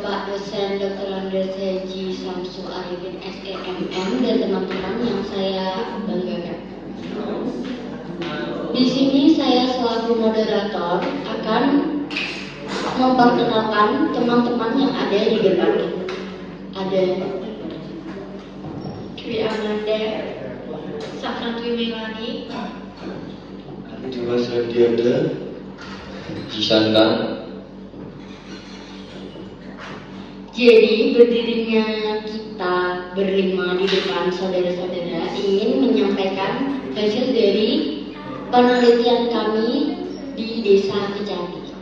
Bapak dosen Dr. Andes Haji Samsu Arifin SEMM dan teman-teman yang saya banggakan. Di sini saya selaku moderator akan memperkenalkan teman-teman yang ada di depan. Ada Dwi Amanda, Safra Dwi Melani, Dimas Radianda, Cisanta. Jadi berdirinya kita berlima di depan saudara-saudara ingin menyampaikan hasil dari penelitian kami di Desa Kecapi.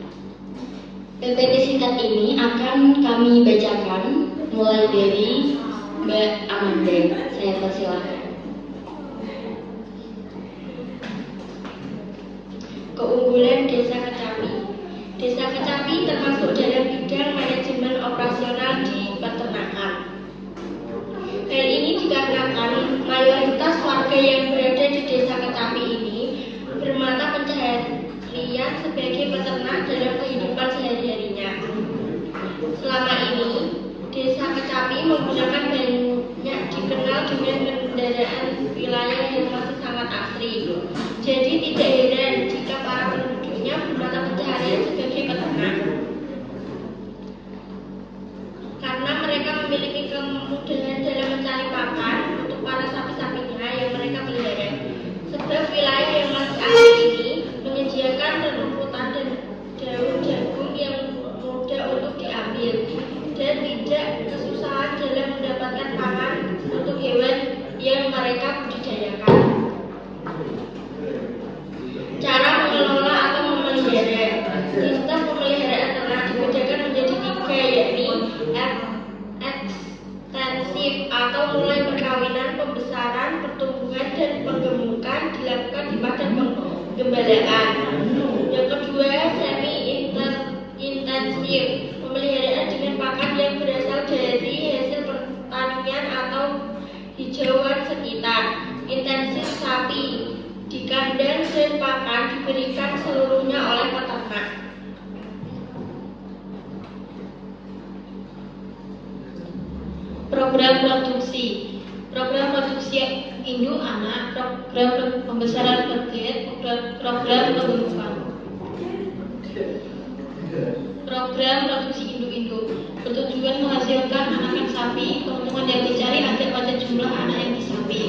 PPT singkat ini akan kami bacakan mulai dari Mbak Amanda. Saya persilahkan. Keunggulan Desa Kecapi. Desa Kecapi termasuk dalam bidang manajemen operasional di peternakan. Hal ini dikarenakan mayoritas warga yang berada di Desa Kecapi ini bermata pencaharian sebagai peternak dalam kehidupan sehari-harinya. Selama ini, Desa Kecapi menggunakan banyak dikenal dengan kendaraan wilayah yang masih sangat asri. Jadi tidak heran jika para penduduknya bermata pencaharian sebagai peternak. Karena mereka memiliki kemudahan dalam mencari pakan untuk para sapi-sapinya yang mereka pelihara. Sebab wilayah yang masih asri ini menyediakan rumputan dan daun jagung yang mudah untuk diambil dan tidak kesusahan dalam mendapatkan pakan untuk hewan yang mereka budidayakan. Cara mengelola atau memelihara. Sistem pemeliharaan ternak dibedakan menjadi 3, yakni ekstensif atau mulai perkawinan, pembesaran, pertumbuhan, dan penggemukan dilakukan di padang penggembalaan. Yang kedua, semi intensif, pemeliharaan dengan pakan yang berasal dari hasil pertanian atau hijauan sekitar. Intensif, sapi di kandang dan pakan diberikan seluruhnya oleh peternak. Program produksi induk anak, program pembesaran pedet, program pembentukan. Program produksi induk-induk bertujuan menghasilkan anakan sapi. Keuntungan yang dicari ada pada jumlah anak yang disapi.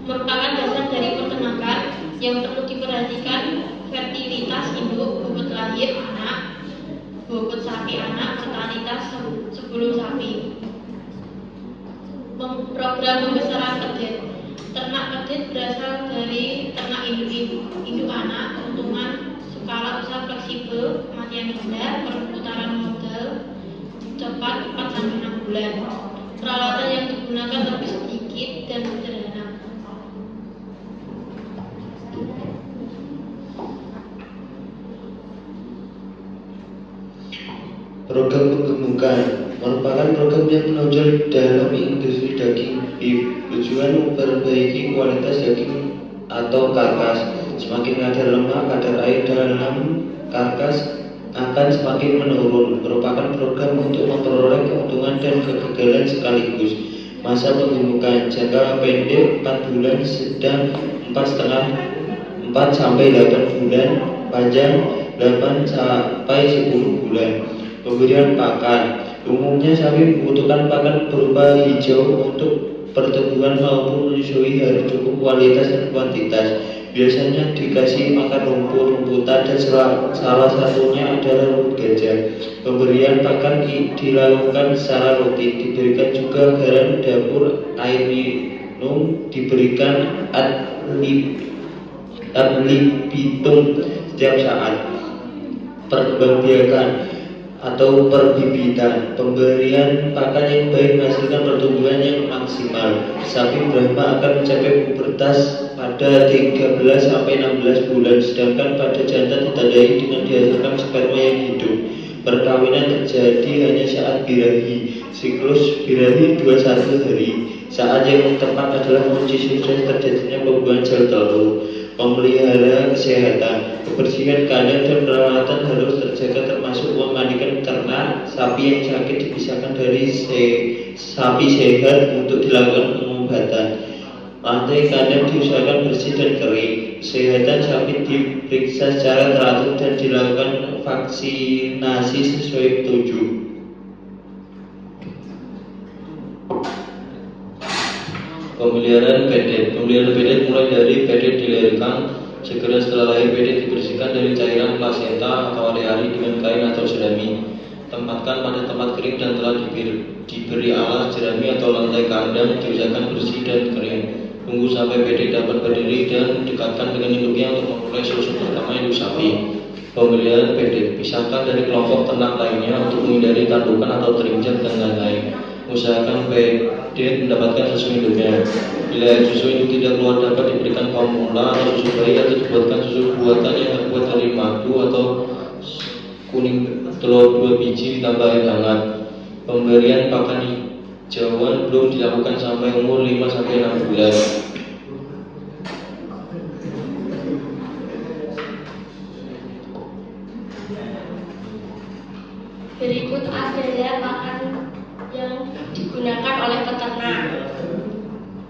Merupakan dasar dari peternakan yang perlu diperhatikan fertilitas induk, bobot lahir anak, bobot sapi anak, totalitas sebelum sapi. Program pembesaran pedet. Ternak pedet berasal dari ternak induk anak. Keuntungan skala usaha fleksibel, kematian rendah, perputaran modal cepat 4-6 bulan. Peralatan yang digunakan lebih sedikit dan sederhana. Program penggemukan merupakan program yang menonjol dalam industri daging beef. Tujuan memperbaiki kualitas daging atau karkas. Semakin kadar lemak, kadar air dalam karkas akan semakin menurun. Merupakan program untuk memperoleh keuntungan dan kegagalan sekaligus. Masa penggemukan jangka pendek 4 bulan, sedang 4,5 sampai 8 bulan, panjang 8 sampai 10 bulan. Pemberian pakan. Umumnya sapi membutuhkan pakan berupa hijau untuk pertumbuhan maupun menyusui harus cukup kualitas dan kuantitas. Biasanya dikasih makan rumput, rumputan, dan salah satunya adalah rumput gajah. Pemberian pakan dilakukan secara rutin. Diberikan juga garam dapur, air minum, diberikan ad libitum setiap saat. Perkembangbiakan atau perbibitan. Pemberian pakan yang baik menghasilkan pertumbuhan yang maksimal. Sapi Brahma akan mencapai pubertas pada 13-16 bulan, sedangkan pada jantan ditandai dengan dihasilkan sperma yang hidup. Perkawinan terjadi hanya saat birahi. Siklus birahi 21 hari. Saat yang tepat adalah mengunci sukses terjadinya pembuahan sel telur. Memelihara kesehatan, kebersihan kandang dan perawatan harus terjaga, termasuk memandi memandikan ternak, sapi yang sakit dipisahkan dari sapi sehat untuk dilakukan pengobatan. Lantai kandang diusahakan bersih dan kering. Kesehatan sapi diperiksa secara teratur dan dilakukan vaksinasi sesuai petunjuk. Pemeliharaan pedet. Pemeliharaan pedet mulai dari pedet dilahirkan. Segera setelah lahir, pedet dibersihkan dari cairan plasenta atau ari-ari dengan kain atau jerami. Tempatkan pada tempat kering dan telah diberi alas, jerami atau lantai kandang diusahakan bersih dan kering. Tunggu sampai pedet dapat berdiri dan dekatkan dengan induknya untuk memulai susu pertama induk sapi. Pemeliharaan pedet. Pisahkan dari kelompok ternak lainnya untuk menghindari tandukan atau terinjak dan lain-lain. Usahakan pedet mendapatkan susu induknya. Bila susu induk tidak keluar, dapat diberikan formula atau susu bayi atau dibuatkan susu buatan yang terbuat dari madu atau kuning telur 2 biji ditambah air hangat. Pemberian pakan hijauan belum dilakukan sampai umur 5-6 bulan. Berikut adalah pakan yang digunakan oleh peternak.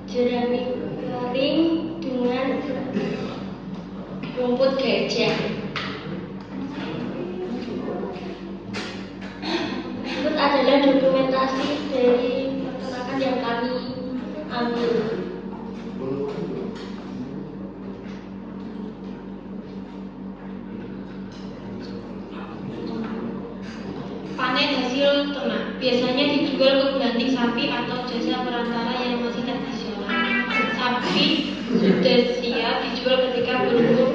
Jerami kering dengan rumput gajah. Berikut adalah dokumentasi dari peternakan yang kami ambil. Panen hasil ternak biasanya dijual ke pengganti sapi atau jasa perantara yang masih tradisional. Sapi sudah siap dijual ketika berumur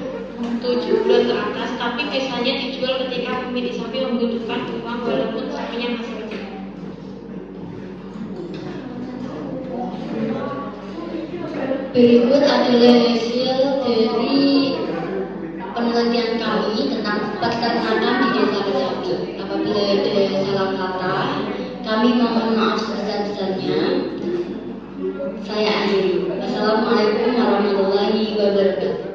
7 bulan ke atas, tapi biasanya dijual ketika pemilik sapi membutuhkan uang walaupun sapinya masih kecil. Berikut adalah hasil dari penelitian kami tentang peternakan di Desa Kecapi. Apabila ada salah kata, kami mohon maaf sebesar-besarnya. Saya akhiri. Wassalamualaikum warahmatullahi wabarakatuh.